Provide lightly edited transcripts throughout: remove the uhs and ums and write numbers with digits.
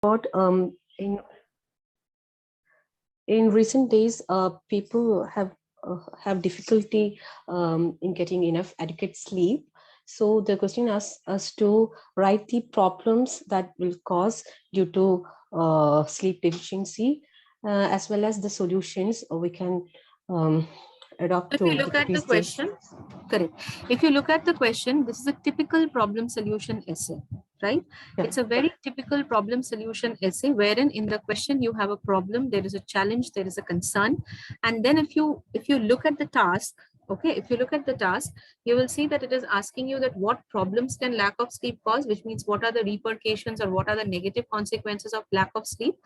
But in recent days, people have difficulty in getting enough adequate sleep. So the question asks us to write the problems that will cause due to sleep deficiency, as well as the solutions we can adopt If to you look at the decrease question, correct. If you look at the question, this is a typical problem solution essay, right? Yeah. It's a very typical problem solution essay wherein in the question you have a problem, there is a challenge, there is a concern, and then if you look at the task, okay, if you look at the task, you will see that it is asking you that what problems can lack of sleep cause, which means what are the repercussions or what are the negative consequences of lack of sleep,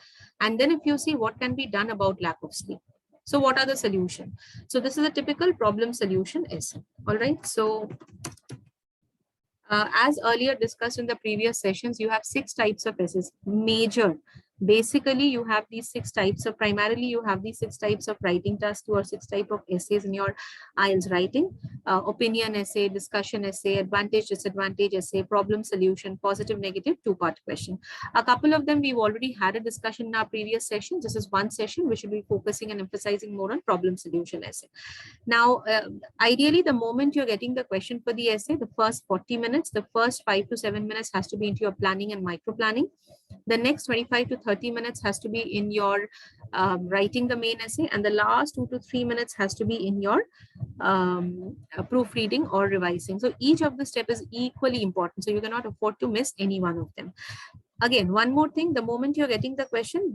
and then if you see what can be done about lack of sleep. So what are the solutions? So this is a typical problem solution essay. All right. So as earlier discussed in the previous sessions, you have 6 types of essays. Major. Basically, you have these 6 types of, primarily you have these 6 types of writing tasks or 6 types of essays in your IELTS writing. Opinion essay, discussion essay, advantage, disadvantage essay, problem solution, positive, negative, 2-part question. A couple of them we've already had a discussion in our previous session. This is one session which will be focusing and emphasizing more on problem solution essay. Now, ideally, the moment you're getting the question for the essay, the first 40 minutes, the first 5 to 7 minutes has to be into your planning and micro planning. The next 25 to 30 minutes has to be in your writing the main essay, and the last 2 to 3 minutes has to be in your proofreading or revising. So each of the step is equally important. So you cannot afford to miss any one of them. Again, one more thing, the moment you're getting the question,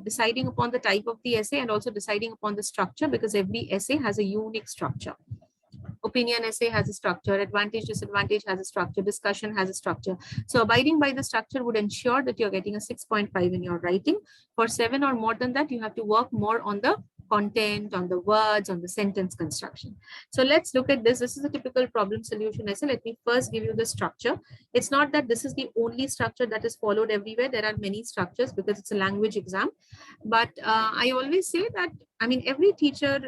deciding upon the type of the essay and also deciding upon the structure, because every essay has a unique structure. Opinion essay has a structure, advantage, disadvantage has a structure, discussion has a structure. So abiding by the structure would ensure that you're getting a 6.5 in your writing. For 7 or more than that, you have to work more on the content, on the words, on the sentence construction. So let's look at this. This is a typical problem solution essay. Let me first give you the structure. It's not that this is the only structure that is followed everywhere. There are many structures because it's a language exam. But I always say that, I mean, every teacher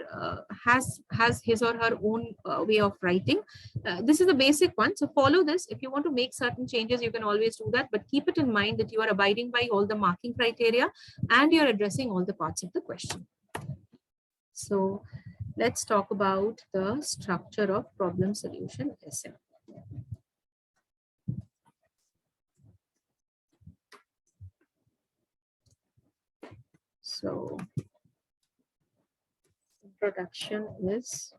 has his or her own way of writing. This is a basic one. So follow this. If you want to make certain changes, you can always do that. But keep it in mind that you are abiding by all the marking criteria and you're addressing all the parts of the question. So let's talk about the structure of problem solution essay. So introduction is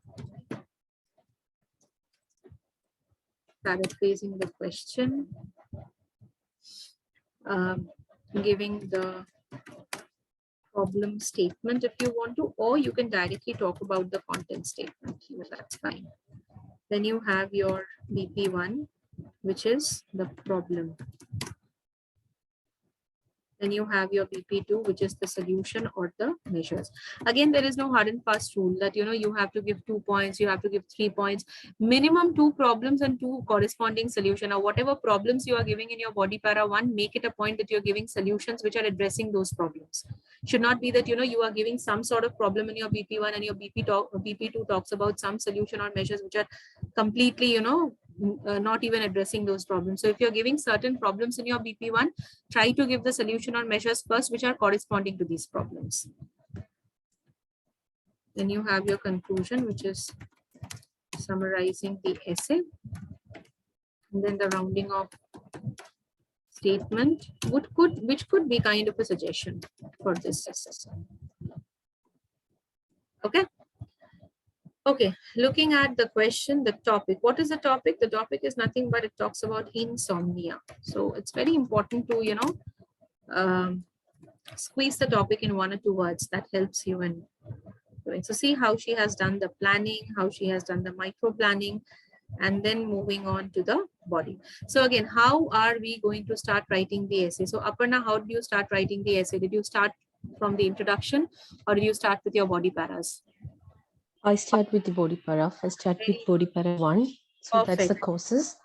paraphrasing the question, giving the problem statement if you want to, or you can directly talk about the content statement. That's fine. Then you have your BP1, which is the problem. Then you have your BP2, which is the solution or the measures. Again, there is no hard and fast rule that, you know, you have to give 2 points, you have to give 3 points, minimum 2 problems and 2 corresponding solution, or whatever problems you are giving in your body para 1, make it a point that you're giving solutions which are addressing those problems. Should not be that, you know, you are giving some sort of problem in your BP1 and your BP2 talks about some solution or measures which are completely, you know, not even addressing those problems. So if you're giving certain problems in your BP1, try to give the solution or measures first which are corresponding to these problems. Then you have your conclusion, which is summarizing the essay. And then the rounding off statement, which could be kind of a suggestion for this essay. Okay. Okay, looking at the question, the topic. What is the topic? The topic is nothing but it talks about insomnia. So it's very important to, you know, squeeze the topic in 1 or 2 words. That helps you in doing. So see how she has done the planning, how she has done the micro planning, and then moving on to the body. So again, how are we going to start writing the essay? So Aparna, how do you start writing the essay? Did you start from the introduction or did you start with your body paras? I start with the body para. I start with body para 1. So Perfect. that's the courses.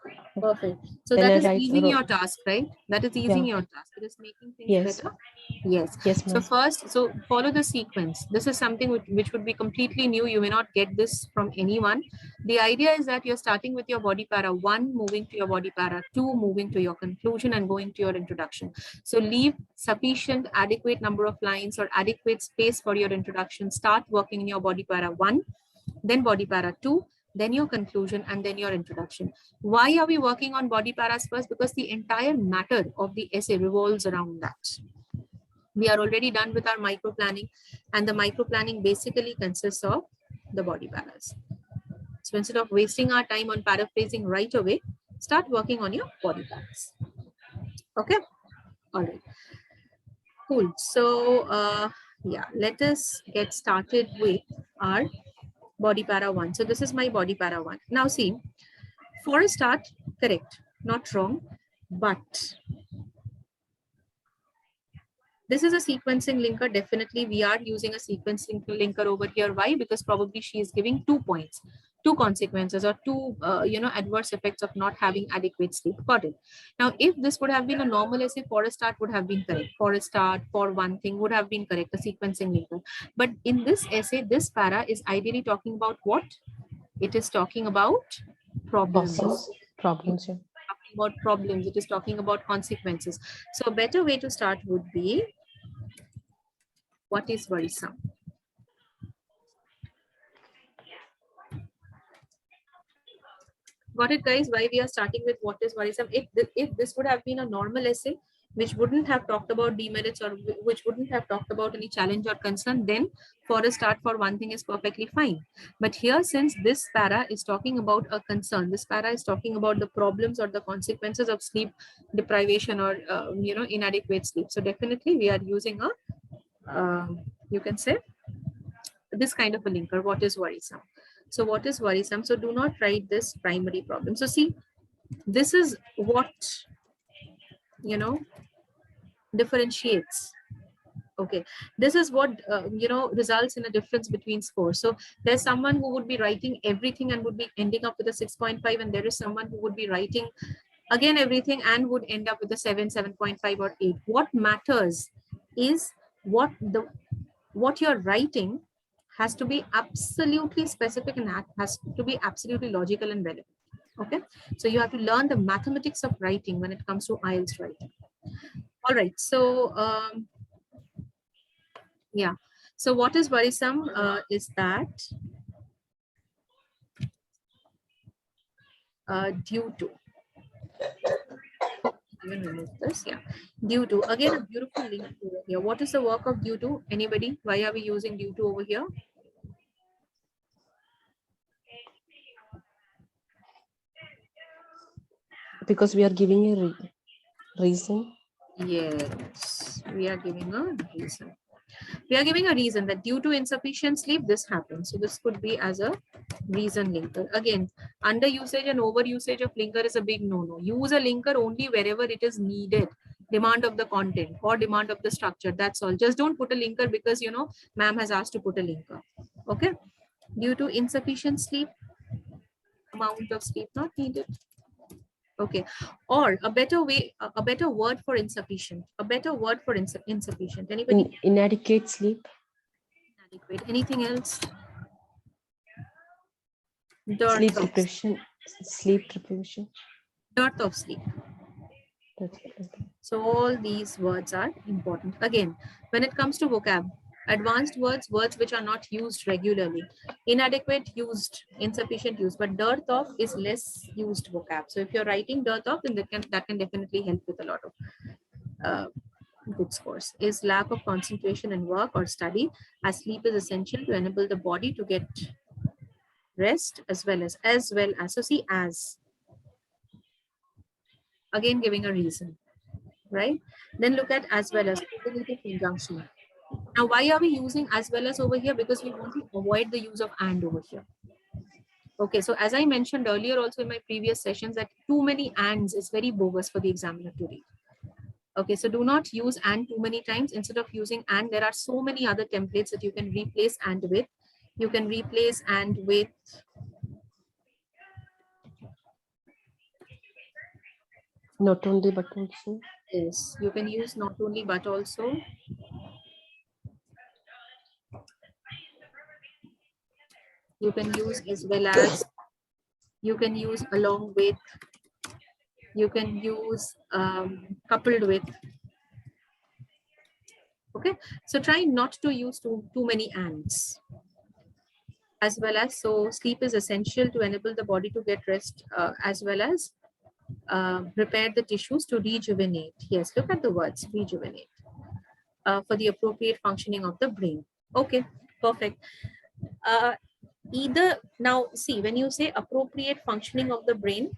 Perfect. So Then that I is write. easing your task, right? That is easing Yeah. your task. It is making things Yes. better. Yes. Yes, So ma'am. first, so follow the sequence. This is something which would be completely new. You may not get this from anyone. The idea is that you're starting with your body para 1, moving to your body para 2, moving to your conclusion, and going to your introduction. So leave sufficient, adequate number of lines or adequate space for your introduction. Start working in your body para 1, then body para 2, then your conclusion, and then your introduction. Why are we working on body paras first? Because the entire matter of the essay revolves around that. We are already done with our micro planning, and the micro planning basically consists of the body paras. So instead of wasting our time on paraphrasing right away, start working on your body paras. Okay, all right, cool. So yeah, let us get started with our body para 1. So this is my body para 1. Now see, for a start, correct, not wrong, but this is a sequencing linker. Definitely, we are using a sequencing linker over here. Why? Because probably she is giving 2 points, 2 consequences, or 2, adverse effects of not having adequate sleep. Got it. Now, if this would have been a normal essay, for a start would have been correct. For a start, for one thing would have been correct, a sequencing linker. But in this essay, this para is ideally talking about what? It is talking about problems. Problems. Yeah. Talking about problems. It is talking about consequences. So a better way to start would be, what is worrisome? Got it, guys? Why we are starting with what is worrisome? If this would have been a normal essay, which wouldn't have talked about demerits or which wouldn't have talked about any challenge or concern, then for a start, for one thing, is perfectly fine. But here, since this para is talking about a concern, this para is talking about the problems or the consequences of sleep deprivation or inadequate sleep. So definitely, we are using a you can say this kind of a linker. What is worrisome? So what is worrisome? So do not write this primary problem. So see, this is what differentiates. Okay, this is what results in a difference between scores. So there's someone who would be writing everything and would be ending up with a 6.5, and there is someone who would be writing again everything and would end up with a 7, 7.5 or 8. What matters is what you're writing has to be absolutely specific and has to be absolutely logical and relevant. Okay, so you have to learn the mathematics of writing when it comes to IELTS writing. All right, so yeah, so what is worrisome is that due to, even remove this, yeah, due to, again a beautiful link over here. What is the work of due to? Anybody? Why are we using due to over here? Because we are giving a reason. Yes, we are giving a reason. We are giving a reason that due to insufficient sleep, this happens. So this could be as a reason linker. Again, under usage and over usage of linker is a big no-no. Use a linker only wherever it is needed. Demand of the content or demand of the structure. That's all. Just don't put a linker because, ma'am has asked to put a linker. Okay. Due to insufficient sleep, amount of sleep not needed. Okay, or a better way, a better word for insufficient, a better word for insufficient. Anybody? Inadequate sleep. Inadequate. Anything else? Dearth Sleep of deprivation. Sleep deprivation. dearth of sleep. So all these words are important. Again, when it comes to vocab, advanced words, words which are not used regularly, inadequate used, insufficient used, but dearth of is less used vocab. So if you're writing dearth of, then that can definitely help with a lot of good scores. Is lack of concentration in work or study, as sleep is essential to enable the body to get rest as well as so see, as again giving a reason, right? Then look at as well as correlative conjunction. Now, why are we using as well as over here? Because we want to avoid the use of and over here. Okay, so as I mentioned earlier also in my previous sessions, that too many ands is very bogus for the examiner to read. Okay, so do not use and too many times. Instead of using and, there are so many other templates that you can replace and with. You can replace and with Not only but also. Yes, you can use not only but also. You can use as well as. You can use along with. You can use coupled with. Okay, so try not to use too many ands. As well as, so sleep is essential to enable the body to get rest, as well as repair the tissues to rejuvenate. Yes, look at the words, rejuvenate, for the appropriate functioning of the brain. Okay, perfect. Either, now see, when you say appropriate functioning of the brain,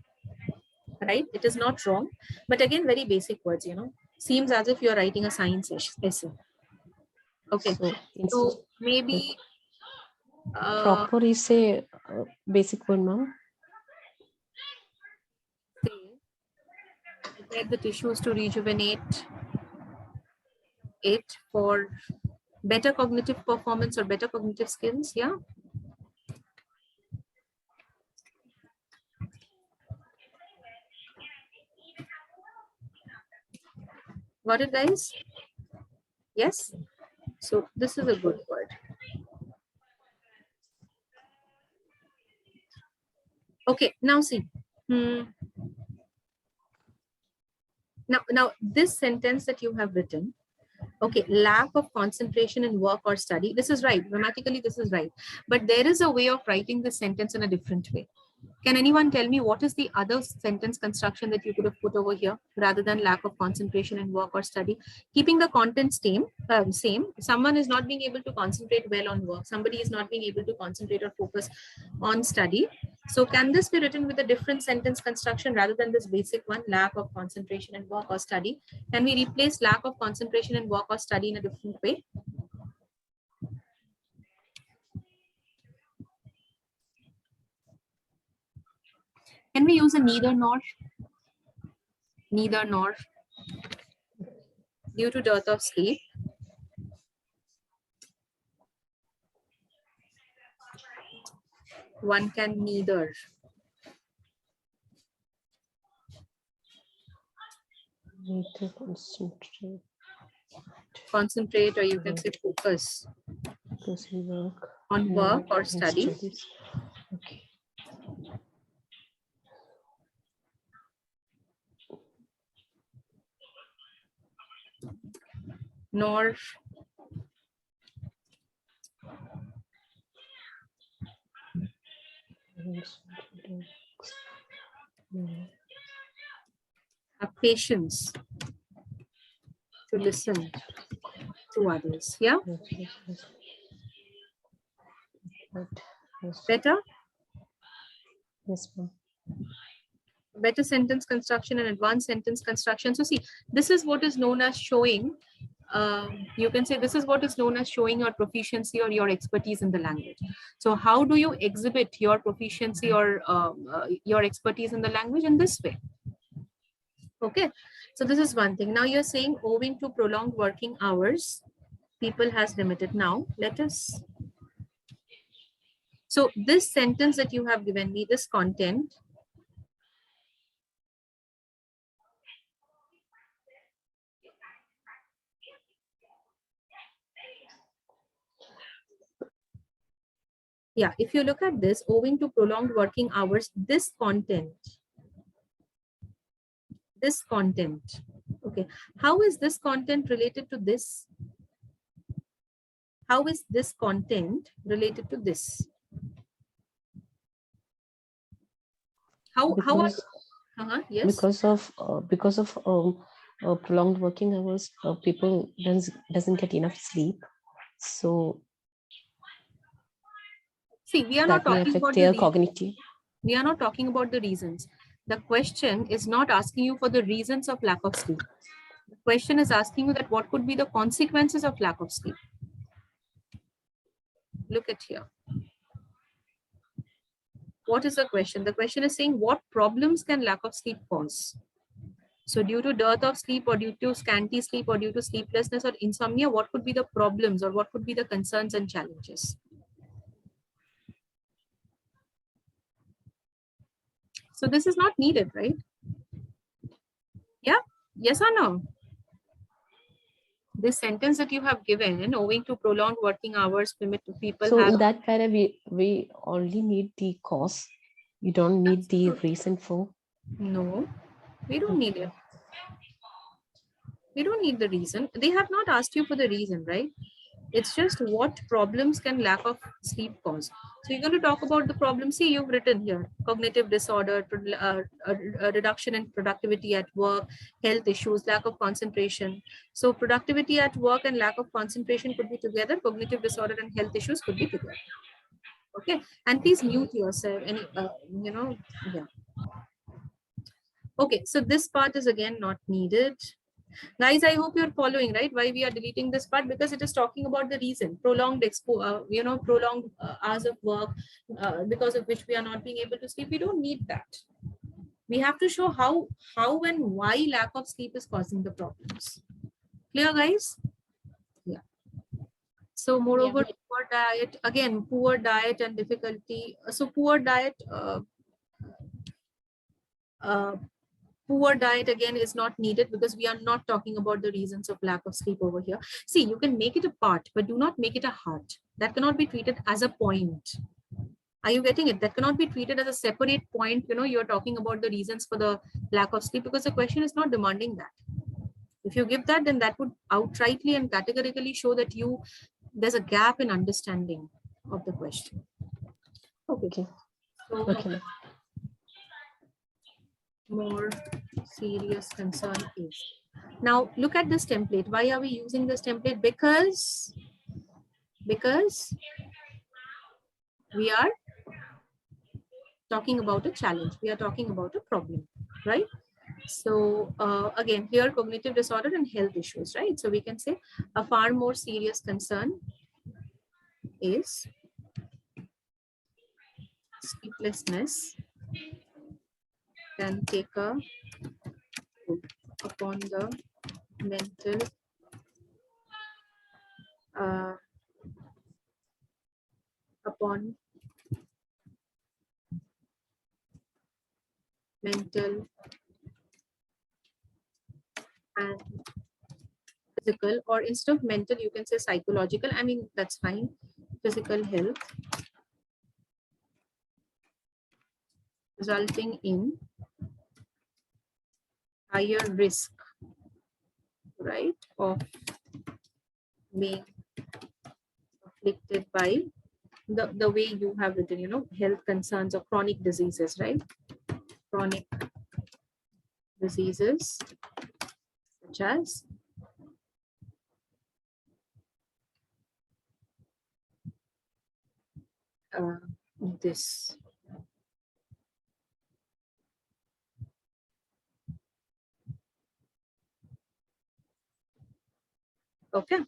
right, it is not wrong, but again, very basic words, you know, seems as if you're writing a science essay. Okay, so maybe proper is a basic word, ma'am. Get the tissues to rejuvenate it for better cognitive performance or better cognitive skills. Yeah. Got it, guys? Yes. So this is a good word. Okay. Now see. Now this sentence that you have written. Okay, lack of concentration in work or study. This is right. Grammatically, this is right. But there is a way of writing this sentence in a different way. Can anyone tell me what is the other sentence construction that you could have put over here rather than lack of concentration in work or study? Keeping the content same. Someone is not being able to concentrate well on work. Somebody is not being able to concentrate or focus on study. So can this be written with a different sentence construction rather than this basic one, lack of concentration in work or study? Can we replace lack of concentration in work or study in a different way? Can we use a neither nor? Neither nor. Due to dearth of sleep. One can neither. Need to concentrate, or you can say focus on work or study. Okay. Nor have patience to listen to others. Yeah. Better? Yes, ma'am. Better sentence construction and advanced sentence construction. So see, this is what is known as showing, you can say this is what is known as showing your proficiency or your expertise in the language. So how do you exhibit your proficiency or your expertise in the language? In this way. Okay, so this is one thing. Now you're saying owing to prolonged working hours, people has limited. Now let us. So this sentence that you have given me, this content, yeah, if you look at this, owing to prolonged working hours, this content, okay, how is this content related to this? How is this content related to this? How yes, because of prolonged working hours, people doesn't get enough sleep, so see, we are not talking about their cognitive. We are not talking about the reasons. The question is not asking you for the reasons of lack of sleep. The question is asking you that what could be the consequences of lack of sleep. Look at here. What is the question? The question is saying what problems can lack of sleep cause? So due to dearth of sleep or due to scanty sleep or due to sleeplessness or insomnia, what could be the problems or what could be the concerns and challenges? So this is not needed, right? Yeah, yes or no? This sentence that you have given, owing to prolonged working hours, people So have. in that kind of we only need the cause. You don't need the reason for. No, we don't need it. Okay. We don't need the reason. They have not asked you for the reason, right? It's just what problems can lack of sleep cause. So you're going to talk about the problem. See, you've written here cognitive disorder, a reduction in productivity at work, health issues, lack of concentration. So productivity at work and lack of concentration could be together. Cognitive disorder and health issues could be together. Okay. And please mute yourself. Any, yeah. Okay. So this part is again not needed. Guys, I hope you're following, right? Why we are deleting this part, because it is talking about the reason, prolonged hours of work, because of which we are not being able to sleep. We don't need that. We have to show how and why lack of sleep is causing the problems. Clear, guys? Yeah. So Yeah. moreover, poor diet, again, poor diet and difficulty. So poor diet, uh, poor diet again is not needed, because we are not talking about the reasons of lack of sleep over here. See, you can make it a part, but do not make it a heart. That cannot be treated as a point. Are you getting it? That cannot be treated as a separate point. You're talking about the reasons for the lack of sleep, because the question is not demanding that. If you give that, then that would outrightly and categorically show that there's a gap in understanding of the question. Okay. Okay. So Okay, ma'am. more serious concern is. Now look at this template. Why are we using this template? Because we are talking about a challenge. We are talking about a problem, right? So again, here cognitive disorder and health issues, right? So we can say a far more serious concern is sleeplessness can take a toll upon the mental uh, upon mental and physical, or instead of mental you can say psychological, I mean that's fine, physical health, resulting in higher risk, right, of being afflicted by the way you have written, health concerns or chronic diseases, right? Chronic diseases such as uh, this. Okay.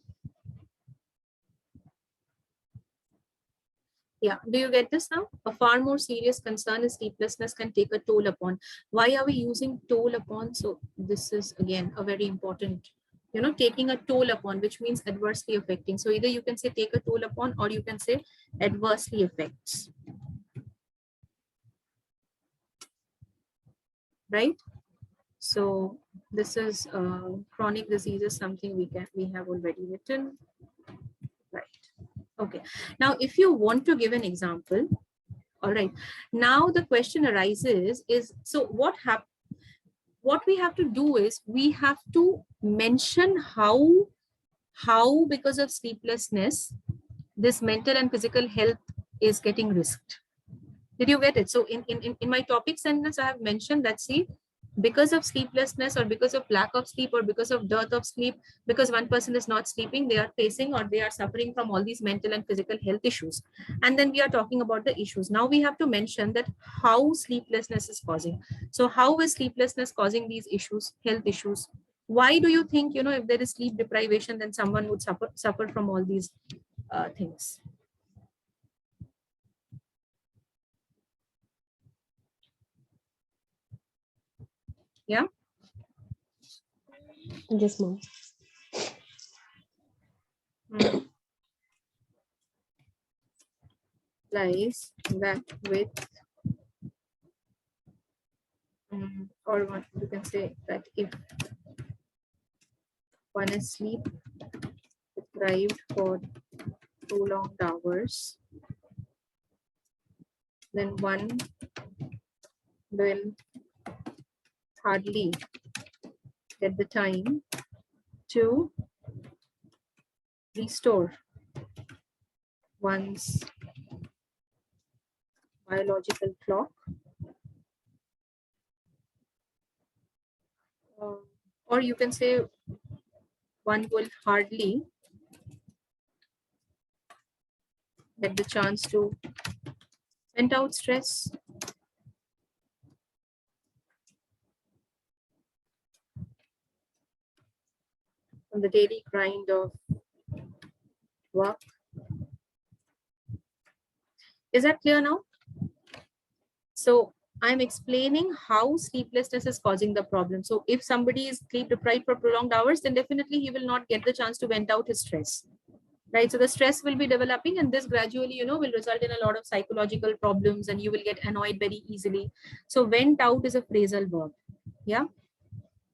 Yeah. Do you get this now? A far more serious concern is sleeplessness can take a toll upon. Why are we using toll upon? So this is again a very important, taking a toll upon, which means adversely affecting. So either you can say take a toll upon, or you can say adversely affects, right? So this is chronic diseases, something we have already written, right? Okay. Now, if you want to give an example, all right. Now the question arises is, so what we have to do is we have to mention how because of sleeplessness this mental and physical health is getting risked. Did you get it? So in my topic sentence, I have mentioned that, see, because of sleeplessness or because of lack of sleep or because of dearth of sleep, because one person is not sleeping, they are facing or they are suffering from all these mental and physical health issues. And then we are talking about the issues. Now we have to mention that how sleeplessness is causing. So how is sleeplessness causing these issues, health issues? Why do you think, if there is sleep deprivation, then someone would suffer from all these things? Yeah. Yes, ma'am. Lies that with or what you can say that if one is sleep deprived for prolonged hours, then one will hardly get the time to restore one's biological clock, or you can say one will hardly get the chance to vent out stress. From the daily grind of work. Is that clear now? So I'm explaining how sleeplessness is causing the problem. So if somebody is sleep deprived for prolonged hours, then definitely he will not get the chance to vent out his stress. Right, so the stress will be developing, and this gradually, will result in a lot of psychological problems, and you will get annoyed very easily. So vent out is a phrasal verb. Yeah.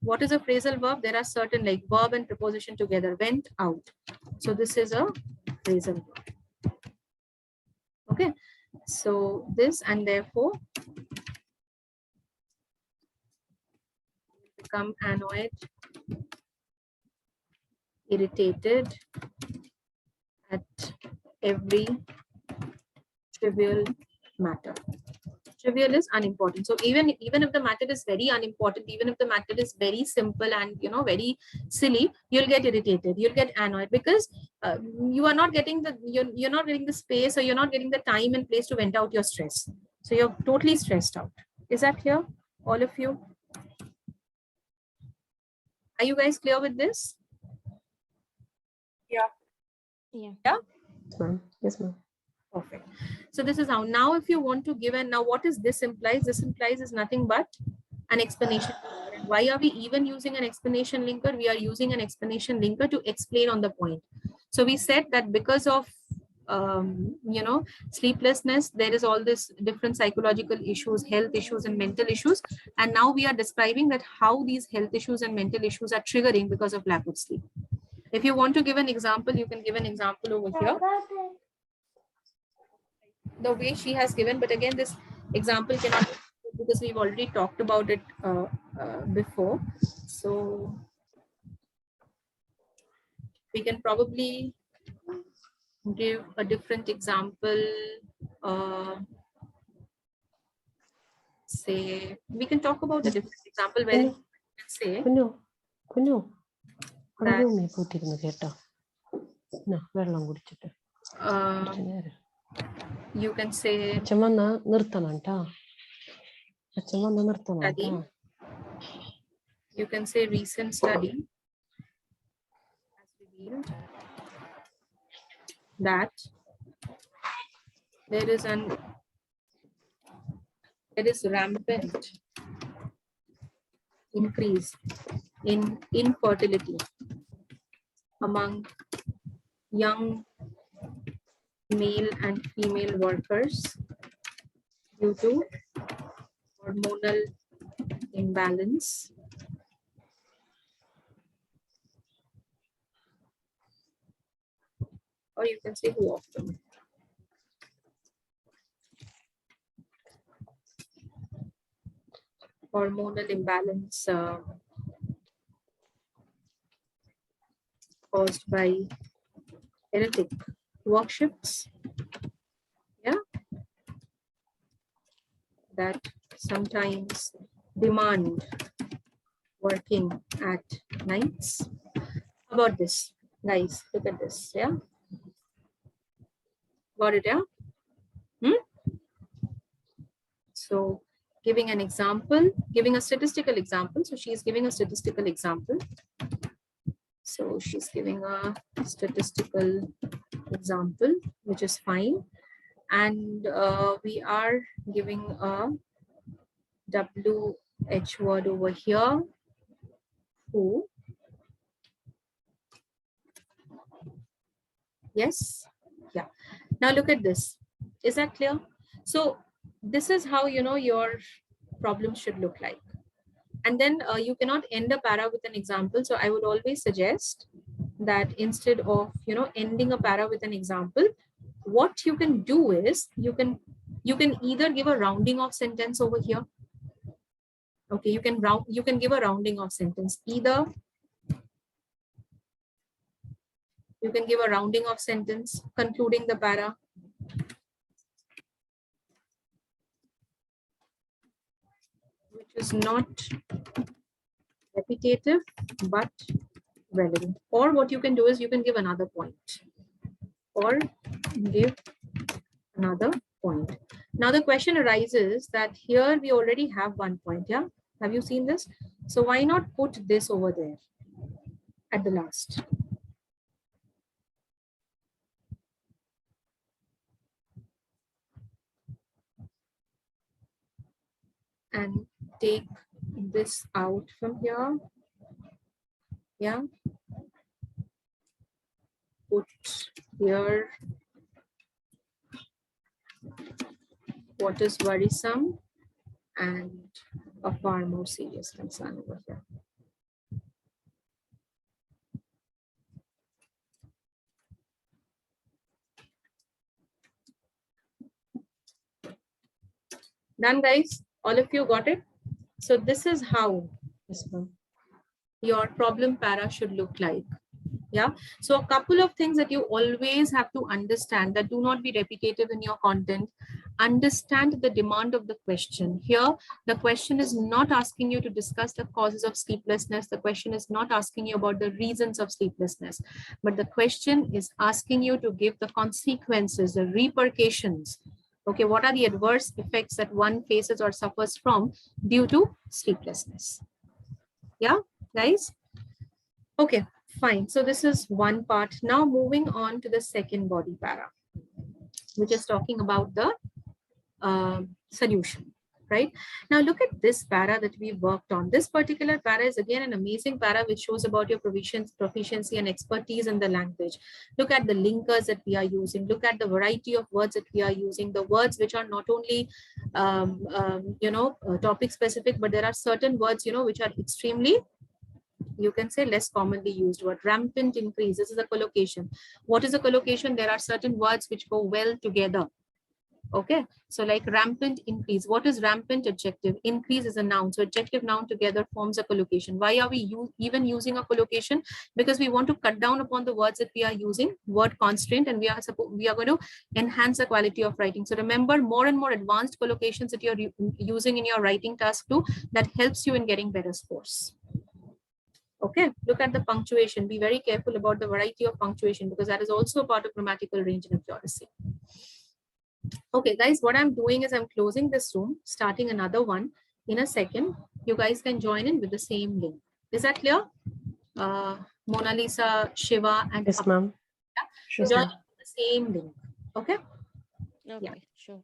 What is a phrasal verb? There are certain like verb and preposition together. Went out. So this is a phrasal verb. Okay. So this, and therefore become annoyed, irritated at every trivial matter. Trivial is unimportant. So even if the matter is very unimportant, even if the matter is very simple and very silly, you'll get irritated, you'll get annoyed, because you are not getting the you're not getting the space, or you're not getting the time and place to vent out your stress. So you're totally stressed out. Is that clear, all of you? Are you guys clear with this? Yeah. Yes, ma'am. Perfect. So this is how. Now if you want to give, and now what is this implies? This implies is nothing but an explanation. And why are we even using an explanation linker? We are using an explanation linker to explain on the point. So we said that because of sleeplessness, there is all this different psychological issues, health issues, and mental issues. And now we are describing that how these health issues and mental issues are triggering because of lack of sleep. If you want to give an example, you can give an example over here, the way she has given. But again, this example cannot be, because we've already talked about it before. So we can probably give a different example. Say, we can talk about a different example where you can say that you can say study. You can say recent study has revealed that there is rampant increase in infertility among young male and female workers due to hormonal imbalance or you can say who of them. Hormonal imbalance caused by erratic work shifts, yeah, that sometimes demand working at nights. How about this, guys? Look at this, yeah. Got it, yeah? So giving an example, giving a statistical example. So she's giving a statistical example. So she's giving a statistical example, which is fine. And we are giving a WH word over here, who. Yes, yeah. Now look at this. Is that clear? So this is how your problem should look like. And then you cannot end a para with an example. So I would always suggest that instead of, you know, ending a para with an example, what you can do is you can either give a rounding of sentence over here. Okay, you can give a rounding of sentence. Either you can give a rounding of sentence concluding the para, which is not repetitive but relevant. Or what you can do is you can give another point, or give another point. Now the question arises that here we already have one point. Yeah, have you seen this? So why not put this over there at the last? And take this out from here. Yeah, put here what is worrisome and a far more serious concern over here. Done, guys? All of you got it? So this is how your problem para should look like. Yeah, so a couple of things that you always have to understand that do not be repetitive in your content. Understand the demand of the question. Here, the question is not asking you to discuss the causes of sleeplessness. The question is not asking you about the reasons of sleeplessness, but the question is asking you to give the consequences, the repercussions. Okay, what are the adverse effects that one faces or suffers from due to sleeplessness? Yeah, guys? Okay, fine. So this is one part. Now moving on to the second body para, which is talking about the solution, right? Now look at this para that we worked on. This particular para is again an amazing para which shows about your proficiency and expertise in the language. Look at the linkers that we are using. Look at the variety of words that we are using. The words which are not only, topic specific, but there are certain words, you know, which are extremely, you can say, less commonly used word. Rampant increase, this is a collocation. What is a collocation? There are certain words which go well together. Okay, so like rampant increase. What is rampant? Adjective. Increase is a noun, so adjective noun together forms a collocation. Why are we even using a collocation? Because we want to cut down upon the words that we are using, word constraint, and we are going to enhance the quality of writing. So remember, more and more advanced collocations that you're using in your writing task too, that helps you in getting better scores. Okay, look at the punctuation. Be very careful about the variety of punctuation because that is also a part of grammatical range and accuracy. Okay, guys, what I'm doing is I'm closing this room, starting another one in a second. You guys can join in with the same link. Is that clear? Mona Lisa, Shiva, and yes, ma'am. join with the same link. Okay? Okay, yeah. Sure.